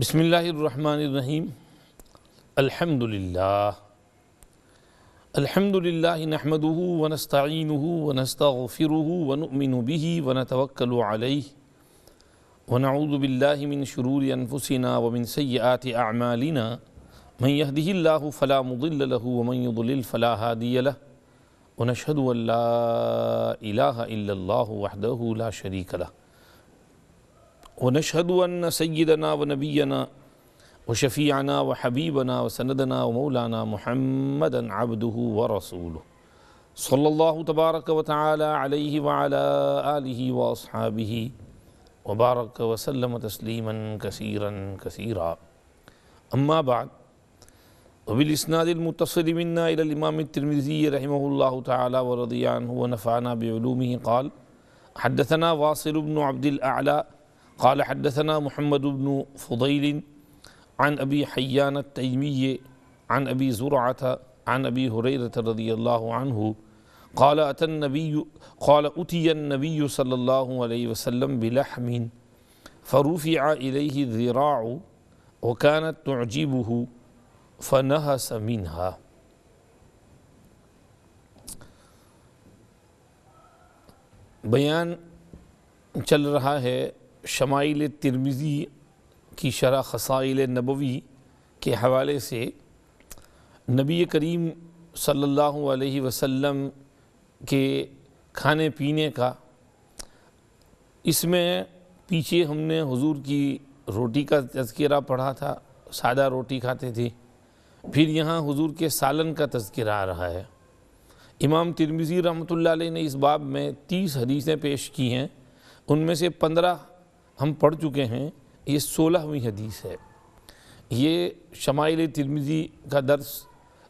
بسم اللہ الرحمن الرحیم الحمدللہ نحمده ونستعینه ونستغفره ونؤمن به ونتوکل علیہ ونعوذ باللہ من شرور انفسنا ومن سیئات اعمالنا من يهده اللہ فلا مضل له ومن يضلل فلا هادی له ونشهد ان لا الہ الا اللہ وحدہ لا شریک له ونشهد أن سيدنا ونبينا وشفيعنا وحبيبنا وسندنا ومولانا محمدا عبده ورسوله صلى الله تبارك وتعالى عليه وعلى آله وأصحابه وبارك وسلم تسليما كثيرا كثيرا أما بعد وبالإسناد المتصل منا إلى الإمام الترمذي رحمه الله تعالى ورضي عنه ونفعنا بعلومه قال حدثنا واصل بن عبد الأعلى قال حدثنا محمد بن فضيل عن أبي حيان التيمي عن أبي زرعة عن أبي هريرة رضي الله عنه قال أتي النبي صلى الله عليه وسلم بلحم فرفع إليه الذراع وكانت تعجبه فنهس منها. بیان چل رہا ہے شمائل ترمذی کی شرح خصائل نبوی کے حوالے سے نبی کریم صلی اللہ علیہ وسلم کے کھانے پینے کا. اس میں پیچھے ہم نے حضور کی روٹی کا تذکرہ پڑھا تھا، سادہ روٹی کھاتے تھے. پھر یہاں حضور کے سالن کا تذکرہ آ رہا ہے. امام ترمذی رحمۃ اللہ علیہ نے اس باب میں 30 حدیثیں پیش کی ہیں، ان میں سے 15 ہم پڑھ چکے ہیں، یہ 16ویں حدیث ہے. یہ شمائل ترمذی کا درس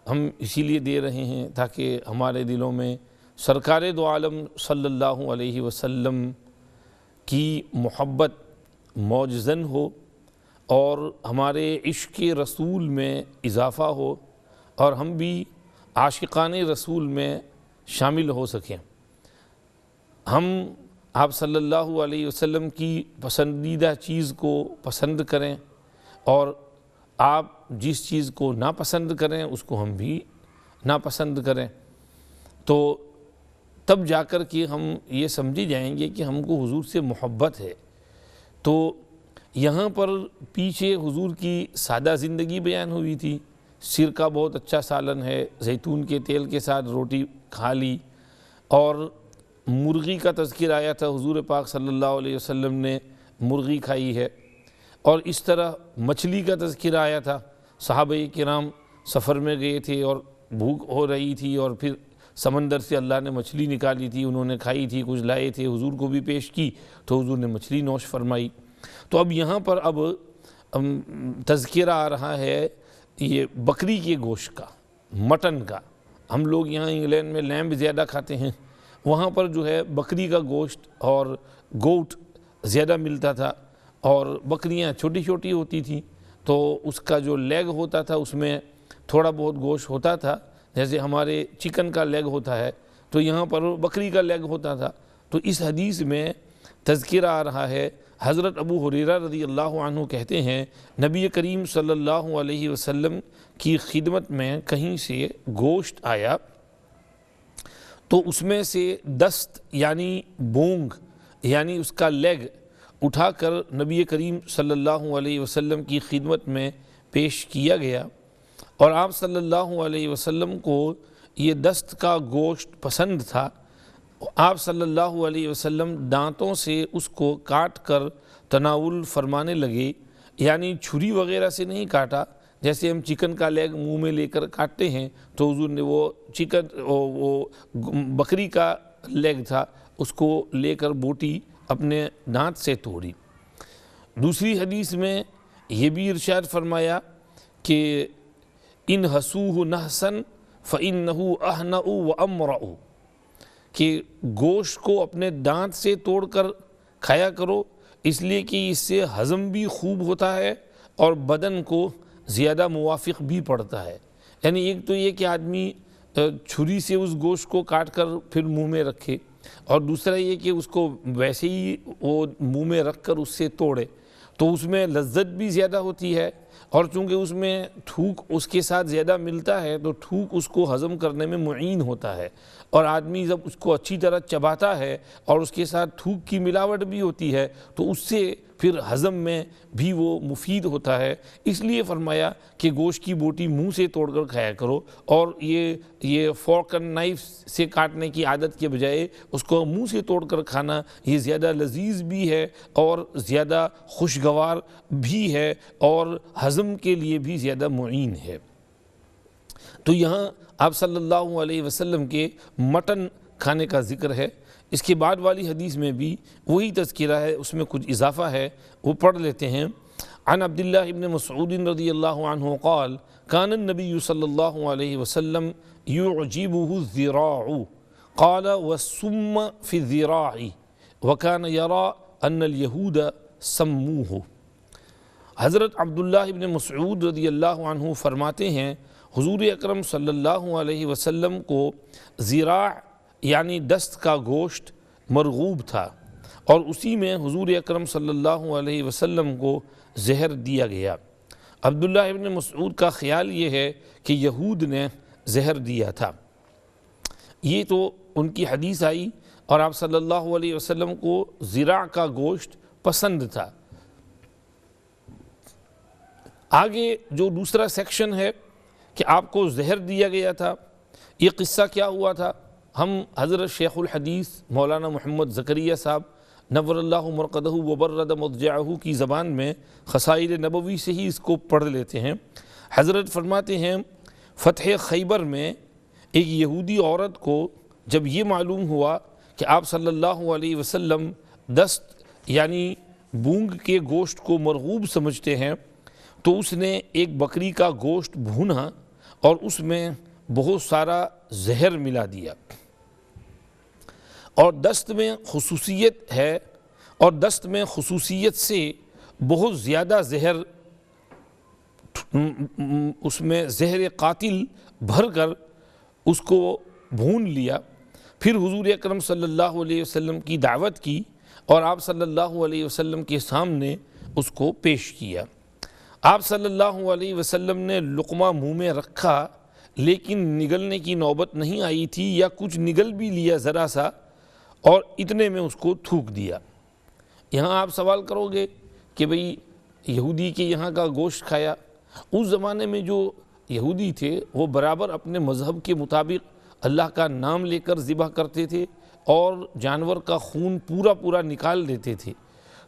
ہم اسی لیے دے رہے ہیں تاکہ ہمارے دلوں میں سرکار دو عالم صلی اللہ علیہ وسلم کی محبت موجزن ہو اور ہمارے عشق رسول میں اضافہ ہو اور ہم بھی عاشقان رسول میں شامل ہو سکیں. ہم آپ صلی اللہ علیہ وسلم کی پسندیدہ چیز کو پسند کریں اور آپ جس چیز کو ناپسند کریں اس کو ہم بھی ناپسند کریں، تو تب جا کر کے ہم یہ سمجھ جائیں گے کہ ہم کو حضور سے محبت ہے. تو یہاں پر پیچھے حضور کی سادہ زندگی بیان ہوئی تھی. سرکہ بہت اچھا سالن ہے، زیتون کے تیل کے ساتھ روٹی کھا لی، اور مرغی کا تذکر آیا تھا، حضور پاک صلی اللہ علیہ وسلم نے مرغی کھائی ہے. اور اس طرح مچھلی کا تذکر آیا تھا، صحابہ کرام سفر میں گئے تھے اور بھوک ہو رہی تھی اور پھر سمندر سے اللہ نے مچھلی نکالی تھی، انہوں نے کھائی تھی، کچھ لائے تھے، حضور کو بھی پیش کی تو حضور نے مچھلی نوش فرمائی. تو اب یہاں پر اب تذکرہ آ رہا ہے یہ بکری کے گوشت کا، مٹن کا. ہم لوگ یہاں انگلینڈ میں لیمب زیادہ کھاتے ہیں، وہاں پر جو ہے بکری کا گوشت اور گوٹ زیادہ ملتا تھا، اور بکریاں چھوٹی چھوٹی ہوتی تھیں تو اس کا جو لیگ ہوتا تھا اس میں تھوڑا بہت گوشت ہوتا تھا، جیسے ہمارے چکن کا لیگ ہوتا ہے تو یہاں پر بکری کا لیگ ہوتا تھا. تو اس حدیث میں تذکرہ آ رہا ہے. حضرت ابو ہریرہ رضی اللہ عنہ کہتے ہیں نبی کریم صلی اللہ علیہ وسلم کی خدمت میں کہیں سے گوشت آیا تو اس میں سے دست یعنی بونگ یعنی اس کا لیگ اٹھا کر نبی کریم صلی اللہ علیہ وسلم کی خدمت میں پیش کیا گیا، اور آپ صلی اللہ علیہ وسلم کو یہ دست کا گوشت پسند تھا. آپ صلی اللہ علیہ وسلم دانتوں سے اس کو کاٹ کر تناول فرمانے لگے، یعنی چھری وغیرہ سے نہیں کاٹا. جیسے ہم چکن کا لیگ منہ میں لے کر کاٹتے ہیں تو حضور نے وہ بکری کا لیگ تھا اس کو لے کر بوٹی اپنے دانت سے توڑی. دوسری حدیث میں یہ بھی ارشاد فرمایا کہ ان حسوہ نحسن فإنہ اہنأ وامرأ، کہ گوشت کو اپنے دانت سے توڑ کر کھایا کرو، اس لیے کہ اس سے ہضم بھی خوب ہوتا ہے اور بدن کو زیادہ موافق بھی پڑتا ہے. یعنی ایک تو یہ کہ آدمی چھری سے اس گوشت کو کاٹ کر پھر منہ میں رکھے، اور دوسرا یہ کہ اس کو ویسے ہی وہ منہ میں رکھ کر اس سے توڑے. تو اس میں لذت بھی زیادہ ہوتی ہے، اور چونکہ اس میں تھوک اس کے ساتھ زیادہ ملتا ہے تو تھوک اس کو ہضم کرنے میں معین ہوتا ہے، اور آدمی جب اس کو اچھی طرح چباتا ہے اور اس کے ساتھ تھوک کی ملاوٹ بھی ہوتی ہے تو اس سے پھر ہضم میں بھی وہ مفید ہوتا ہے۔ اس لیے فرمایا کہ گوشت کی بوٹی منہ سے توڑ کر کھایا کرو، اور یہ فورک اینڈ نائف سے کاٹنے کی عادت کے بجائے اس کو منہ سے توڑ کر کھانا یہ زیادہ لذیذ بھی ہے اور زیادہ خوشگوار بھی ہے اور ہضم کے لیے بھی زیادہ معین ہے۔ تو یہاں آپ صلی اللہ علیہ وسلم کے مٹن کھانے کا ذکر ہے۔ اس کے بعد والی حدیث میں بھی وہی تذکرہ ہے، اس میں کچھ اضافہ ہے، وہ پڑھ لیتے ہیں۔ عن عبداللہ ابن مسعود رضی اللہ عنہ قال کان النبی صلی اللہ علیہ وسلم یعجبہ الذراع قال والسم فی الذراع وکان یرا ان الیہود سموہ۔ حضرت عبداللہ ابن مسعود رضی اللہ عنہ فرماتے ہیں حضور اکرم صلی اللہ علیہ وسلم کو ذراع یعنی دست کا گوشت مرغوب تھا، اور اسی میں حضور اکرم صلی اللہ علیہ وسلم کو زہر دیا گیا۔ عبداللہ ابن مسعود کا خیال یہ ہے کہ یہود نے زہر دیا تھا۔ یہ تو ان کی حدیث آئی، اور آپ صلی اللہ علیہ وسلم کو ذراع کا گوشت پسند تھا۔ آگے جو دوسرا سیکشن ہے کہ آپ کو زہر دیا گیا تھا، یہ قصہ کیا ہوا تھا، ہم حضرت شیخ الحدیث مولانا محمد زکریا صاحب نور اللہ مرقدہ وبرد مضجعہ کی زبان میں خصائل نبوی سے ہی اس کو پڑھ لیتے ہیں۔ حضرت فرماتے ہیں فتح خیبر میں ایک یہودی عورت کو جب یہ معلوم ہوا کہ آپ صلی اللہ علیہ وسلم دست یعنی بونگ کے گوشت کو مرغوب سمجھتے ہیں، تو اس نے ایک بکری کا گوشت بھونا اور اس میں بہت سارا زہر ملا دیا۔ اور دست میں خصوصیت ہے، اور دست میں خصوصیت سے بہت زیادہ زہر، اس میں زہر قاتل بھر کر اس کو بھون لیا۔ پھر حضور اکرم صلی اللہ علیہ وسلم کی دعوت کی اور آپ صلی اللہ علیہ وسلم کے سامنے اس کو پیش کیا۔ آپ صلی اللہ علیہ وسلم نے لقمہ منہ میں رکھا، لیکن نگلنے کی نوبت نہیں آئی تھی، یا کچھ نگل بھی لیا ذرا سا، اور اتنے میں اس کو تھوک دیا۔ یہاں آپ سوال کرو گے کہ بھئی یہودی کے یہاں کا گوشت کھایا۔ اس زمانے میں جو یہودی تھے وہ برابر اپنے مذہب کے مطابق اللہ کا نام لے کر ذبح کرتے تھے اور جانور کا خون پورا نکال دیتے تھے،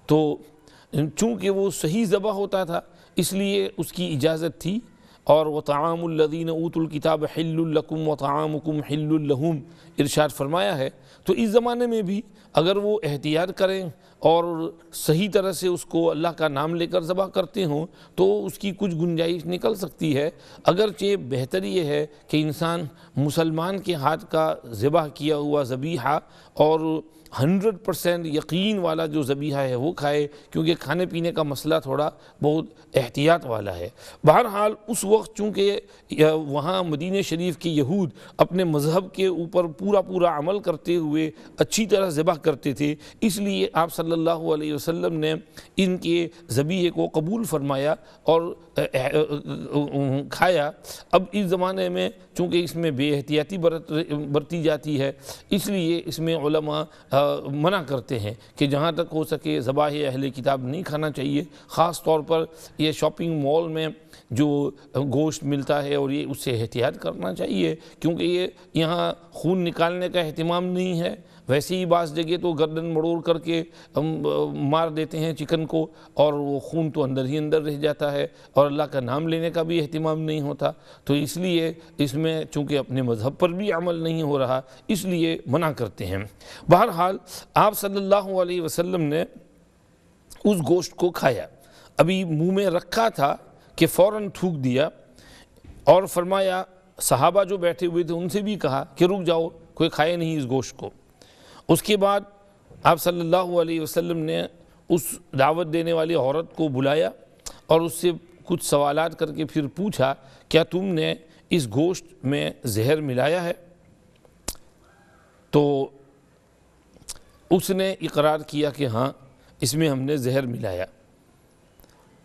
تو چونکہ وہ صحیح ذبح ہوتا تھا اس لیے اس کی اجازت تھی۔ اور وَطَعَامُ الَّذِينَ أُوتُوا الْكِتَابَ حِلٌّ لَكُمْ وَطَعَامُكُمْ حِلٌّ لَهُمْ ارشاد فرمایا ہے۔ تو اس زمانے میں بھی اگر وہ احتیاط کریں اور صحیح طرح سے اس کو اللہ کا نام لے کر ذبح کرتے ہوں تو اس کی کچھ گنجائش نکل سکتی ہے، اگرچہ بہتر یہ ہے کہ انسان مسلمان کے ہاتھ کا ذبح کیا ہوا ذبیحہ اور 100% یقین والا جو ذبیحہ ہے وہ کھائے، کیونکہ کھانے پینے کا مسئلہ تھوڑا بہت احتیاط والا ہے۔ بہرحال اس وقت چونکہ وہاں مدینہ شریف کے یہود اپنے مذہب کے اوپر پورا عمل کرتے ہوئے اچھی طرح ذبح کرتے تھے، اس لیے آپ صلی اللہ علیہ وسلم نے ان کے ذبیحے کو قبول فرمایا اور کھایا۔ اب اس زمانے میں چونکہ اس میں بے احتیاطی برتی جاتی ہے، اس لیے اس میں علماء منع کرتے ہیں کہ جہاں تک ہو سکے ذبائح اہل کتاب نہیں کھانا چاہیے، خاص طور پر یہ شاپنگ مال میں جو گوشت ملتا ہے، اور یہ اس سے احتیاط کرنا چاہیے، کیونکہ یہ یہاں خون نکالنے کا اہتمام نہیں ہے۔ ویسے ہی بعض جگہ تو گردن مڑوڑ کر کے مار دیتے ہیں چکن کو، اور وہ خون تو اندر ہی اندر رہ جاتا ہے، اور اللہ کا نام لینے کا بھی اہتمام نہیں ہوتا۔ تو اس لیے اس میں چونکہ اپنے مذہب پر بھی عمل نہیں ہو رہا، اس لیے منع کرتے ہیں۔ بہرحال آپ صلی اللہ علیہ وسلم نے اس گوشت کو کھایا، ابھی منہ میں رکھا تھا کہ فوراً تھوک دیا، اور فرمایا صحابہ جو بیٹھے ہوئے تھے ان سے بھی کہا کہ رک جاؤ، کوئی کھائے نہیں اس گوشت کو۔ اس کے بعد آپ صلی اللہ علیہ وسلم نے اس دعوت دینے والی عورت کو بلایا اور اس سے کچھ سوالات کر کے پھر پوچھا کیا تم نے اس گوشت میں زہر ملایا ہے؟ تو اس نے اقرار کیا کہ ہاں اس میں ہم نے زہر ملایا۔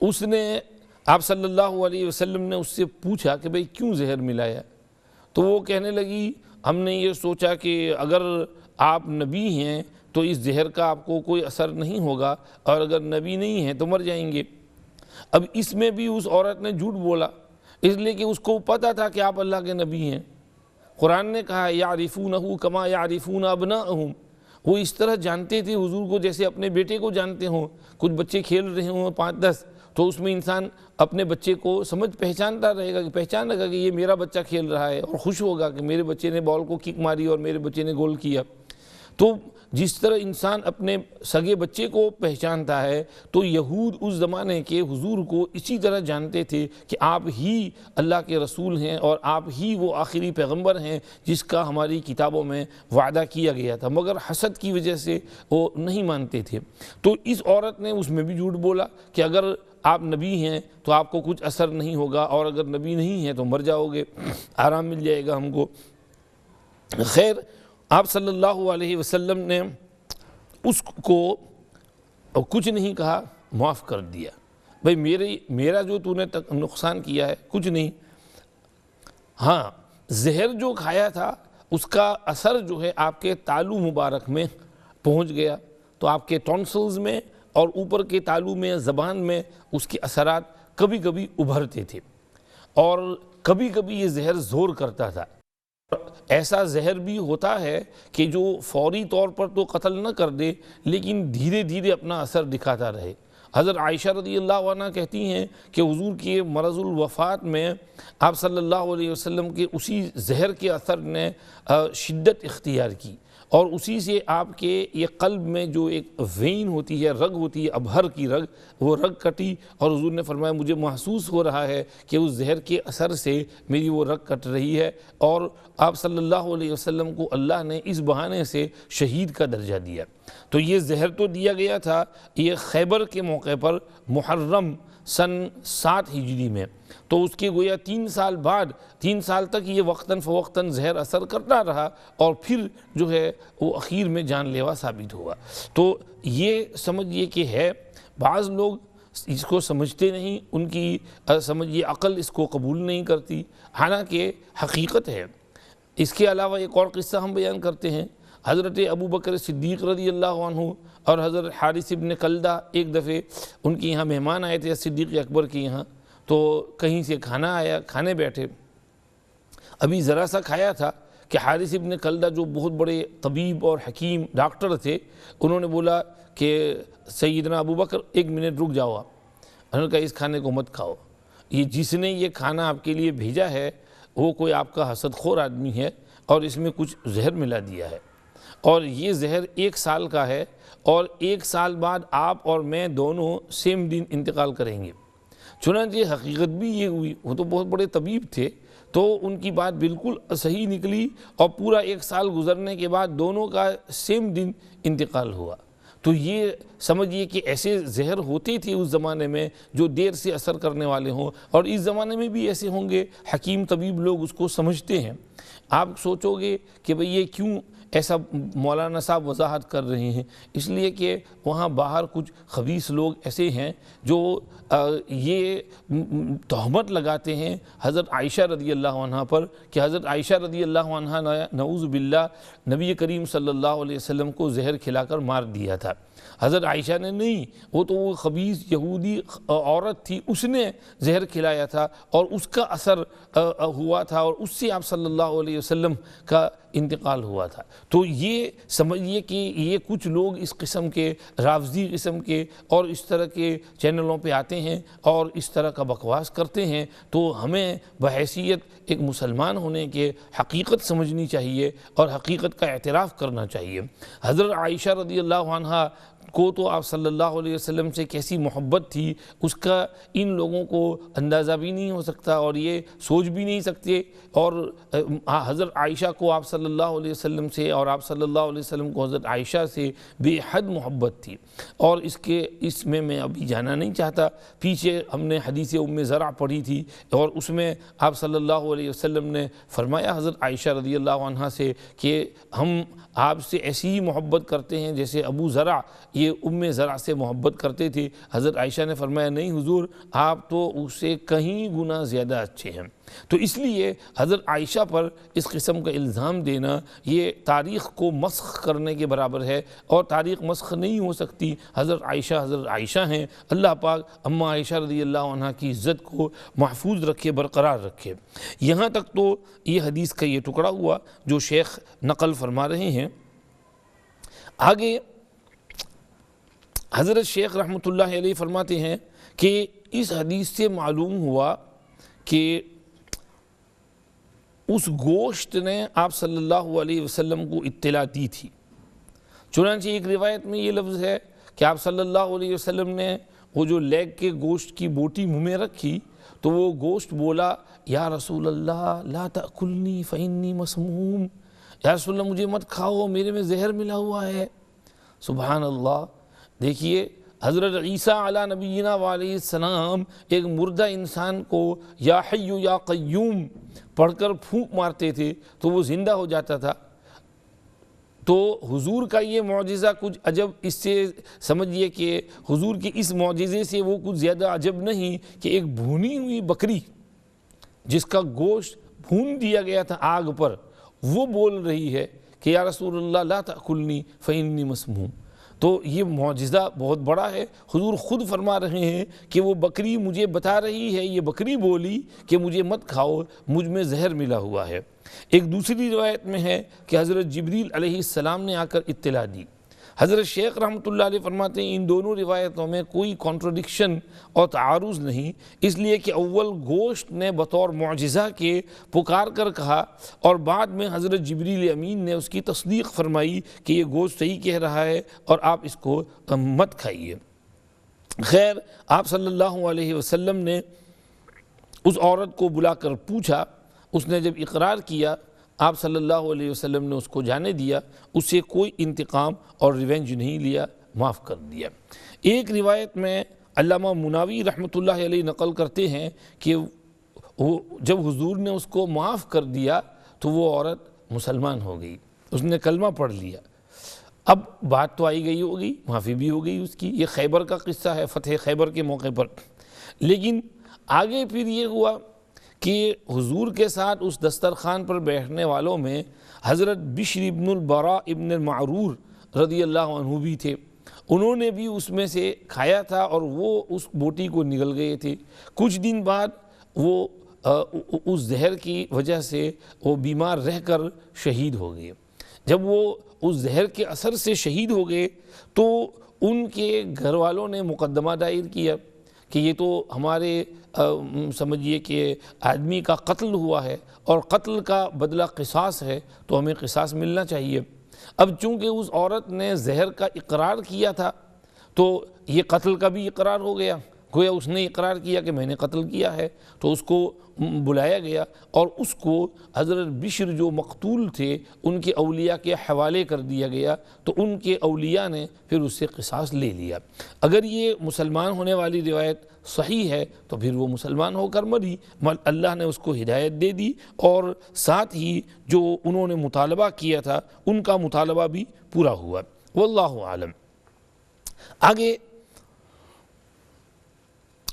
اس نے آپ صلی اللہ علیہ وسلم نے اس سے پوچھا کہ بھئی کیوں زہر ملایا؟ تو وہ کہنے لگی ہم نے یہ سوچا کہ اگر آپ نبی ہیں تو اس زہر کا آپ کو کوئی اثر نہیں ہوگا، اور اگر نبی نہیں ہیں تو مر جائیں گے۔ اب اس میں بھی اس عورت نے جھوٹ بولا، اس لیے کہ اس کو پتہ تھا کہ آپ اللہ کے نبی ہیں۔ قرآن نے کہا یعرفونہ کما یعرفون ابناءہم، وہ اس طرح جانتے تھے حضور کو جیسے اپنے بیٹے کو جانتے ہوں۔ کچھ بچے کھیل رہے ہوں 5-10 تو اس میں انسان اپنے بچے کو پہچانتا رہے گا کہ یہ میرا بچہ کھیل رہا ہے، اور خوش ہوگا کہ میرے بچے نے بال کو کک ماری اور میرے بچے نے گول کیا۔ تو جس طرح انسان اپنے سگے بچے کو پہچانتا ہے، تو یہود اس زمانے کے حضور کو اسی طرح جانتے تھے کہ آپ ہی اللہ کے رسول ہیں اور آپ ہی وہ آخری پیغمبر ہیں جس کا ہماری کتابوں میں وعدہ کیا گیا تھا، مگر حسد کی وجہ سے وہ نہیں مانتے تھے۔ تو اس عورت نے اس میں بھی جھوٹ بولا کہ اگر آپ نبی ہیں تو آپ کو کچھ اثر نہیں ہوگا، اور اگر نبی نہیں ہیں تو مر جاؤ گے، آرام مل جائے گا ہم کو۔ خیر، آپ صلی اللہ علیہ وسلم نے اس کو کچھ نہیں کہا، معاف کر دیا۔ بھئی میرا جو تو نے نقصان کیا ہے کچھ نہیں، ہاں زہر جو کھایا تھا اس کا اثر جو ہے آپ کے تالو مبارک میں پہنچ گیا، تو آپ کے ٹونسلز میں اور اوپر کے تالو میں زبان میں اس کے اثرات کبھی کبھی ابھرتے تھے، اور کبھی کبھی یہ زہر زور کرتا تھا۔ ایسا زہر بھی ہوتا ہے کہ جو فوری طور پر تو قتل نہ کر دے لیکن دھیرے دھیرے اپنا اثر دکھاتا رہے۔ حضرت عائشہ رضی اللہ عنہ کہتی ہیں کہ حضور کی مرض الوفات میں آپ صلی اللہ علیہ وسلم کے اسی زہر کے اثر نے شدت اختیار کی، اور اسی سے آپ کے یہ قلب میں جو ایک وین ہوتی ہے، رگ ہوتی ہے، ابہر کی رگ، وہ رگ کٹی، اور حضور نے فرمایا مجھے محسوس ہو رہا ہے کہ اس زہر کے اثر سے میری وہ رگ کٹ رہی ہے، اور آپ صلی اللہ علیہ وسلم کو اللہ نے اس بہانے سے شہید کا درجہ دیا۔ تو یہ زہر تو دیا گیا تھا یہ خیبر کے موقع پر محرم سن 7 ہجری میں، تو اس کے گویا 3 سال بعد 3 سال تک یہ وقتاً فوقتاً زہر اثر کرتا رہا، اور پھر جو ہے وہ اخیر میں جان لیوا ثابت ہوا۔ تو یہ سمجھئے کہ ہے، بعض لوگ اس کو سمجھتے نہیں، ان کی سمجھئے عقل اس کو قبول نہیں کرتی، حالانکہ حقیقت ہے۔ اس کے علاوہ ایک اور قصہ ہم بیان کرتے ہیں۔ حضرت ابو بکر صدیق رضی اللہ عنہ اور حضرت حارث ابن کلدہ ایک دفعہ ان کے یہاں مہمان آئے تھے صدیق اکبر کے یہاں، تو کہیں سے کھانا آیا، کھانے بیٹھے، ابھی ذرا سا کھایا تھا کہ حارث ابن کلدہ جو بہت بڑے طبیب اور حکیم ڈاکٹر تھے، انہوں نے بولا کہ سیدنا ابو بکر 1 منٹ رک جاؤ آپ، انہوں نے کہا اس کھانے کو مت کھاؤ، یہ جس نے یہ کھانا آپ کے لیے بھیجا ہے وہ کوئی آپ کا حسد خور آدمی ہے، اور اس میں کچھ زہر ملا دیا ہے، اور یہ زہر 1 سال کا ہے، اور 1 سال بعد آپ اور میں دونوں سیم دن انتقال کریں گے۔ چنانچہ حقیقت بھی یہ ہوئی، وہ تو بہت بڑے طبیب تھے، تو ان کی بات بالکل صحیح نکلی، اور پورا 1 سال گزرنے کے بعد دونوں کا سیم دن انتقال ہوا۔ تو یہ سمجھیے کہ ایسے زہر ہوتے تھے اس زمانے میں جو دیر سے اثر کرنے والے ہوں، اور اس زمانے میں بھی ایسے ہوں گے، حکیم طبیب لوگ اس کو سمجھتے ہیں۔ آپ سوچو گے کہ بھئی یہ کیوں ایسا مولانا صاحب وضاحت کر رہے ہیں؟ اس لیے کہ وہاں باہر کچھ خبیث لوگ ایسے ہیں جو یہ تہمت لگاتے ہیں حضرت عائشہ رضی اللہ عنہ پر کہ حضرت عائشہ رضی اللہ عنہ نے نعوذ باللہ نبی کریم صلی اللہ علیہ وسلم کو زہر کھلا کر مار دیا تھا۔ حضرت عائشہ نے نہیں، وہ تو وہ خبیث یہودی عورت تھی، اس نے زہر کھلایا تھا اور اس کا اثر ہوا تھا، اور اس سے آپ صلی اللہ علیہ وسلم کا انتقال ہوا تھا۔ تو یہ سمجھیے کہ یہ کچھ لوگ اس قسم کے رافضی قسم کے اور اس طرح کے چینلوں پہ آتے ہیں اور اس طرح کا بکواس کرتے ہیں، تو ہمیں بحیثیت ایک مسلمان ہونے کے حقیقت سمجھنی چاہیے اور حقیقت کا اعتراف کرنا چاہیے۔ حضرت عائشہ رضی اللہ عنہ کو تو آپ صلی اللہ علیہ وسلم سے کیسی محبت تھی اس کا ان لوگوں کو اندازہ بھی نہیں ہو سکتا، اور یہ سوچ بھی نہیں سکتے، اور حضرت عائشہ کو آپ صلی اللہ علیہ وسلم سے اور آپ صلی اللہ علیہ وسلم کو حضرت عائشہ سے بے حد محبت تھی۔ اور اس میں ابھی جانا نہیں چاہتا، پیچھے ہم نے حدیث ام زرع پڑھی تھی، اور اس میں آپ صلی اللہ علیہ وسلم نے فرمایا حضرت عائشہ رضی اللہ عنہ سے کہ ہم آپ سے ایسی ہی محبت کرتے ہیں جیسے ابو زرع یہ یہ زرع سے محبت کرتے تھے۔ حضرت عائشہ نے فرمایا نہیں حضور، آپ تو اس سے کہیں گنا زیادہ اچھے ہیں۔ تو اس لیے حضرت عائشہ پر اس قسم کا الزام دینا یہ تاریخ کو مسخ کرنے کے برابر ہے، اور تاریخ مسخ نہیں ہو سکتی۔ حضرت عائشہ ہیں، اللہ پاک اماں عائشہ رضی اللہ عنہ کی عزت کو محفوظ رکھے، برقرار رکھے۔ یہاں تک تو یہ حدیث کا یہ ٹکڑا ہوا جو شیخ نقل فرما رہے ہیں۔ آگے حضرت شیخ رحمۃ اللہ علیہ فرماتے ہیں کہ اس حدیث سے معلوم ہوا کہ اس گوشت نے آپ صلی اللہ علیہ وسلم کو اطلاع دی تھی۔ چنانچہ ایک روایت میں یہ لفظ ہے کہ آپ صلی اللہ علیہ وسلم نے وہ جو لیگ کے گوشت کی بوٹی منہ میں رکھی تو وہ گوشت بولا یا رسول اللہ لا تأکلنی فإنی مسموم، یا رسول اللہ مجھے مت کھاؤ، میرے میں زہر ملا ہوا ہے۔ سبحان اللہ، دیکھیے حضرت عیسیٰ علیہ نبینا علیہ السلام ایک مردہ انسان کو یا حی یا قیوم پڑھ کر پھونک مارتے تھے تو وہ زندہ ہو جاتا تھا۔ تو حضور کا یہ معجزہ کچھ عجب، اس سے سمجھیے کہ حضور کے اس معجزے سے وہ کچھ زیادہ عجب نہیں کہ ایک بھونی ہوئی بکری جس کا گوشت بھون دیا گیا تھا آگ پر، وہ بول رہی ہے کہ یا رسول اللہ لا تأکلنی فإنی مسموم۔ تو یہ معجزہ بہت بڑا ہے۔ حضور خود فرما رہے ہیں کہ وہ بکری مجھے بتا رہی ہے، یہ بکری بولی کہ مجھے مت کھاؤ، مجھ میں زہر ملا ہوا ہے۔ ایک دوسری روایت میں ہے کہ حضرت جبریل علیہ السلام نے آ کر اطلاع دی۔ حضرت شیخ رحمۃ اللہ علیہ فرماتے ہیں ان دونوں روایتوں میں کوئی کانٹرڈکشن اور تعارض نہیں، اس لیے کہ اول گوشت نے بطور معجزہ کے پکار کر کہا، اور بعد میں حضرت جبریل امین نے اس کی تصدیق فرمائی کہ یہ گوشت صحیح کہہ رہا ہے اور آپ اس کو مت کھائیے۔ خیر، آپ صلی اللہ علیہ وسلم نے اس عورت کو بلا کر پوچھا، اس نے جب اقرار کیا آپ صلی اللہ علیہ وسلم نے اس کو جانے دیا، اس سے کوئی انتقام اور ریونج نہیں لیا، معاف کر دیا۔ ایک روایت میں علامہ مناوی رحمۃ اللہ علیہ نقل کرتے ہیں کہ جب حضور نے اس کو معاف کر دیا تو وہ عورت مسلمان ہو گئی، اس نے کلمہ پڑھ لیا۔ اب بات تو آئی گئی ہوگی، معافی بھی ہو گئی اس کی۔ یہ خیبر کا قصہ ہے، فتح خیبر کے موقع پر۔ لیکن آگے پھر یہ ہوا کہ حضور کے ساتھ اس دسترخوان پر بیٹھنے والوں میں حضرت بشر ابن البراء ابن المعرور رضی اللہ عنہ بھی تھے۔ انہوں نے بھی اس میں سے کھایا تھا اور وہ اس بوٹی کو نگل گئے تھے۔ کچھ دن بعد وہ اس زہر کی وجہ سے وہ بیمار رہ کر شہید ہو گئے۔ جب وہ اس زہر کے اثر سے شہید ہو گئے تو ان کے گھر والوں نے مقدمہ دائر کیا کہ یہ تو ہمارے سمجھیے کہ آدمی کا قتل ہوا ہے اور قتل کا بدلہ قصاص ہے، تو ہمیں قصاص ملنا چاہیے۔ اب چونکہ اس عورت نے زہر کا اقرار کیا تھا تو یہ قتل کا بھی اقرار ہو گیا، گویا اس نے اقرار کیا کہ میں نے قتل کیا ہے، تو اس کو بلایا گیا اور اس کو حضرت بشر جو مقتول تھے ان کے اولیاء کے حوالے کر دیا گیا، تو ان کے اولیاء نے پھر اس سے قصاص لے لیا۔ اگر یہ مسلمان ہونے والی روایت صحیح ہے تو پھر وہ مسلمان ہو کر مری، اللہ نے اس کو ہدایت دے دی، اور ساتھ ہی جو انہوں نے مطالبہ کیا تھا ان کا مطالبہ بھی پورا ہوا۔ واللہ عالم۔ آگے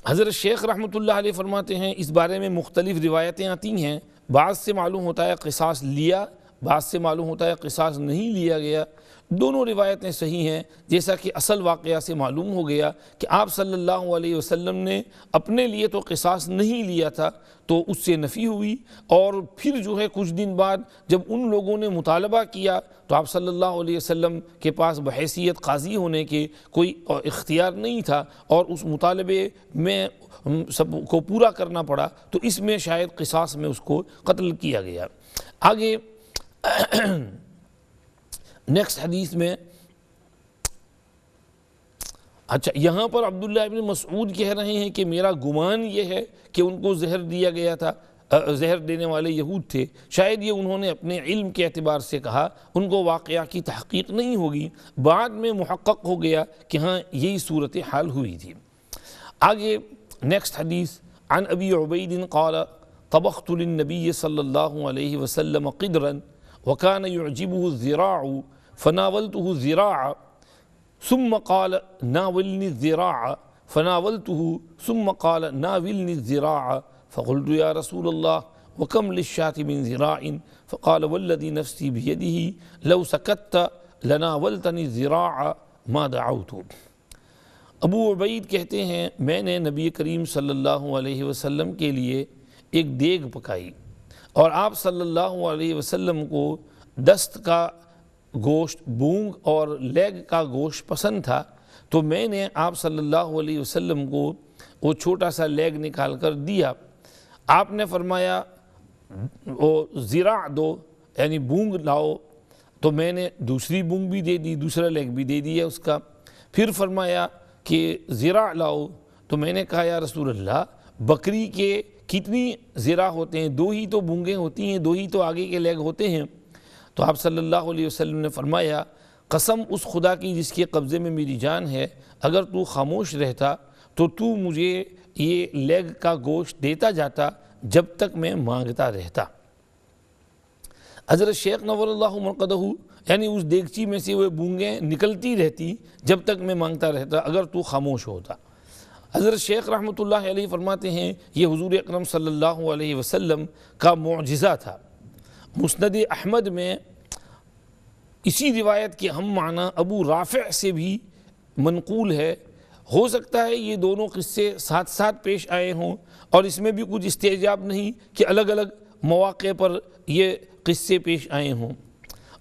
حضرت شیخ رحمۃ اللہ علیہ فرماتے ہیں اس بارے میں مختلف روایتیں آتی ہیں، بعض سے معلوم ہوتا ہے قصاص لیا، بعض سے معلوم ہوتا ہے قصاص نہیں لیا گیا۔ دونوں روایتیں صحیح ہیں، جیسا کہ اصل واقعہ سے معلوم ہو گیا کہ آپ صلی اللہ علیہ وسلم نے اپنے لیے تو قصاص نہیں لیا تھا تو اس سے نفی ہوئی، اور پھر جو ہے کچھ دن بعد جب ان لوگوں نے مطالبہ کیا تو آپ صلی اللہ علیہ وسلم کے پاس بحیثیت قاضی ہونے کے کوئی اختیار نہیں تھا اور اس مطالبے میں سب کو پورا کرنا پڑا، تو اس میں شاید قصاص میں اس کو قتل کیا گیا۔ آگے نیکسٹ حدیث میں اچھا یہاں پر عبداللہ ابن مسعود کہہ رہے ہیں کہ میرا گمان یہ ہے کہ ان کو زہر دیا گیا تھا، زہر دینے والے یہود تھے، شاید یہ انہوں نے اپنے علم کے اعتبار سے کہا، ان کو واقعہ کی تحقیق نہیں ہوگی، بعد میں محقق ہو گیا کہ ہاں یہی صورتحال ہوئی تھی۔ آگے نیکسٹ حدیث عن ابی عبید قال طبخت للنبی صلی اللہ علیہ وسلم قدرا وكان يعجبه الذراع فناولته الذراع ثم قال ناولني الذراع فناولته ثم قال ناولني الذراع فقلت يا رسول الله وكم للشاة من ذراع فقال والذي نفسي بيده لو سكت لناولتني الذراع ما دعوت۔ ابو عبید کہتے ہیں میں نے نبی کریم صلی اللہ علیہ وسلم کے لیے ایک دیگ پکائی اور آپ صلی اللہ علیہ وسلم کو دست کا گوشت، بونگ اور لیگ کا گوشت پسند تھا، تو میں نے آپ صلی اللہ علیہ وسلم کو وہ چھوٹا سا لیگ نکال کر دیا۔ آپ نے فرمایا وہ ذراع دو، یعنی بونگ لاؤ، تو میں نے دوسری بونگ بھی دے دی، دوسرا لیگ بھی دے دیا اس کا۔ پھر فرمایا کہ ذراع لاؤ، تو میں نے کہا یا رسول اللہ بکری کے کتنی ذراع ہوتے ہیں؟ دو ہی تو بونگیں ہوتی ہیں، دو ہی تو آگے کے لیگ ہوتے ہیں۔ تو آپ صلی اللہ علیہ وسلم نے فرمایا قسم اس خدا کی جس کے قبضے میں میری جان ہے، اگر تو خاموش رہتا تو تو مجھے یہ لیگ کا گوشت دیتا جاتا جب تک میں مانگتا رہتا۔ حضرت شیخ نور اللہ مرقدہ یعنی اس دیگچی میں سے وہ بونگیں نکلتی رہتی جب تک میں مانگتا رہتا اگر تو خاموش ہوتا۔ حضرت شیخ رحمۃ اللہ علیہ فرماتے ہیں یہ حضور اکرم صلی اللہ علیہ وسلم کا معجزہ تھا۔ مسند احمد میں اسی روایت کے ہم معنی ابو رافع سے بھی منقول ہے۔ ہو سکتا ہے یہ دونوں قصے ساتھ ساتھ پیش آئے ہوں اور اس میں بھی کچھ استعجاب نہیں کہ الگ الگ مواقع پر یہ قصے پیش آئے ہوں۔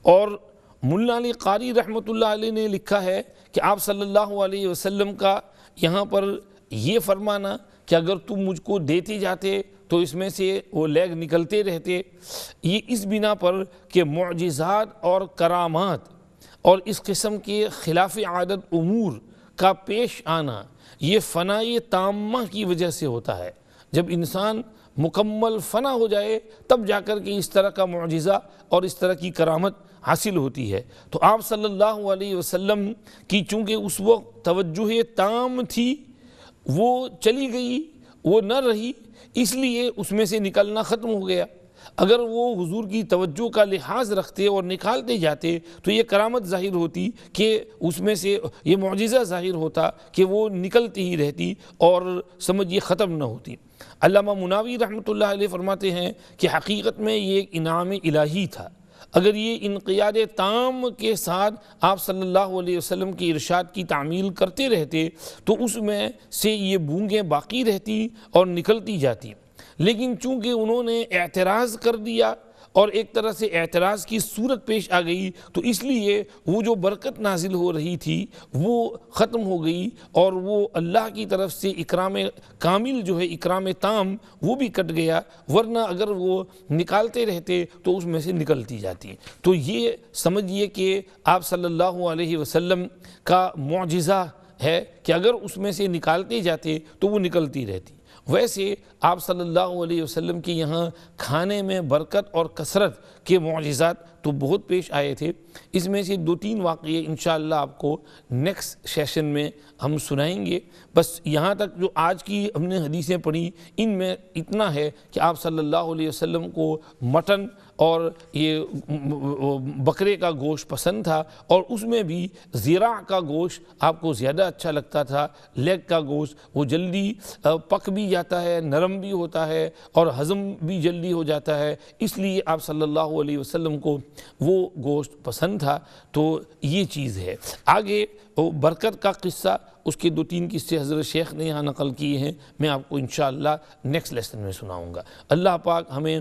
اور ملا علی قاری رحمۃ اللہ علیہ نے لکھا ہے کہ آپ صلی اللہ علیہ وسلم کا یہاں پر یہ فرمانا کہ اگر تم مجھ کو دیتے جاتے تو اس میں سے وہ لیگ نکلتے رہتے، یہ اس بنا پر کہ معجزات اور کرامات اور اس قسم کے خلاف عادت امور کا پیش آنا یہ فنائے تامہ کی وجہ سے ہوتا ہے۔ جب انسان مکمل فنا ہو جائے تب جا کر کے اس طرح کا معجزہ اور اس طرح کی کرامت حاصل ہوتی ہے۔ تو آپ صلی اللہ علیہ وسلم کی چونکہ اس وقت توجہ تام تھی، وہ چلی گئی، وہ نہ رہی، اس لیے اس میں سے نکلنا ختم ہو گیا۔ اگر وہ حضور کی توجہ کا لحاظ رکھتے اور نکالتے جاتے تو یہ کرامت ظاہر ہوتی کہ اس میں سے یہ معجزہ ظاہر ہوتا کہ وہ نکلتی ہی رہتی اور سمجھیے ختم نہ ہوتی۔ علامہ مناوی رحمۃ اللہ علیہ فرماتے ہیں کہ حقیقت میں یہ ایک انعام الہی تھا۔ اگر یہ انقیاد تام کے ساتھ آپ صلی اللہ علیہ وسلم کی ارشاد کی تعمیل کرتے رہتے تو اس میں سے یہ بونگیں باقی رہتی اور نکلتی جاتی، لیکن چونکہ انہوں نے اعتراض کر دیا اور ایک طرح سے اعتراض کی صورت پیش آ گئی تو اس لیے وہ جو برکت نازل ہو رہی تھی وہ ختم ہو گئی اور وہ اللہ کی طرف سے اکرام کامل جو ہے اکرام تام وہ بھی کٹ گیا، ورنہ اگر وہ نکالتے رہتے تو اس میں سے نکلتی جاتی۔ تو یہ سمجھیے کہ آپ صلی اللہ علیہ وسلم کا معجزہ ہے کہ اگر اس میں سے نکالتے جاتے تو وہ نکلتی رہتی۔ ویسے آپ صلی اللہ علیہ وسلم کے یہاں کھانے میں برکت اور کثرت کے معجزات تو بہت پیش آئے تھے۔ اس میں سے 2-3 واقعے انشاءاللہ آپ کو نیکسٹ سیشن میں ہم سنائیں گے۔ بس یہاں تک جو آج کی ہم نے حدیثیں پڑھی ان میں اتنا ہے کہ آپ صلی اللہ علیہ وسلم کو مٹن اور یہ بکرے کا گوشت پسند تھا اور اس میں بھی ذراع کا گوشت آپ کو زیادہ اچھا لگتا تھا۔ لیگ کا گوشت وہ جلدی پک بھی جاتا ہے، نرم بھی ہوتا ہے اور ہضم بھی جلدی ہو جاتا ہے، اس لیے آپ صلی اللہ علیہ وسلم کو وہ گوشت پسند تھا۔ تو یہ چیز ہے۔ آگے برکت کا قصہ اس کے 2-3 قصے حضرت شیخ نے یہاں نقل کیے ہیں، میں آپ کو انشاءاللہ نیکسٹ لیسن میں سناؤں گا۔ اللہ پاک ہمیں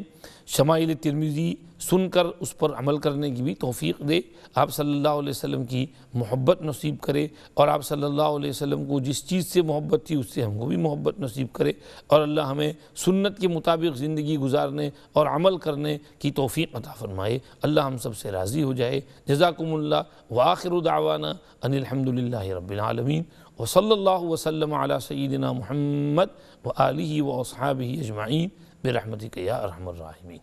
شمائل ترمذی سن کر اس پر عمل کرنے کی بھی توفیق دے، آپ صلی اللہ علیہ وسلم کی محبت نصیب کرے اور آپ صلی اللہ علیہ وسلم کو جس چیز سے محبت تھی اس سے ہم کو بھی محبت نصیب کرے، اور اللہ ہمیں سنت کے مطابق زندگی گزارنے اور عمل کرنے کی توفیق عطا فرمائے۔ اللہ ہم سب سے راضی ہو جائے۔ جزاکم اللہ وآخر دعوانا ان الحمدللہ رب العالمین وصلی اللہ وسلم علی سیدنا محمد وآلہ واصحابہ اجمعین برحمتک یا ارحم الراحمین۔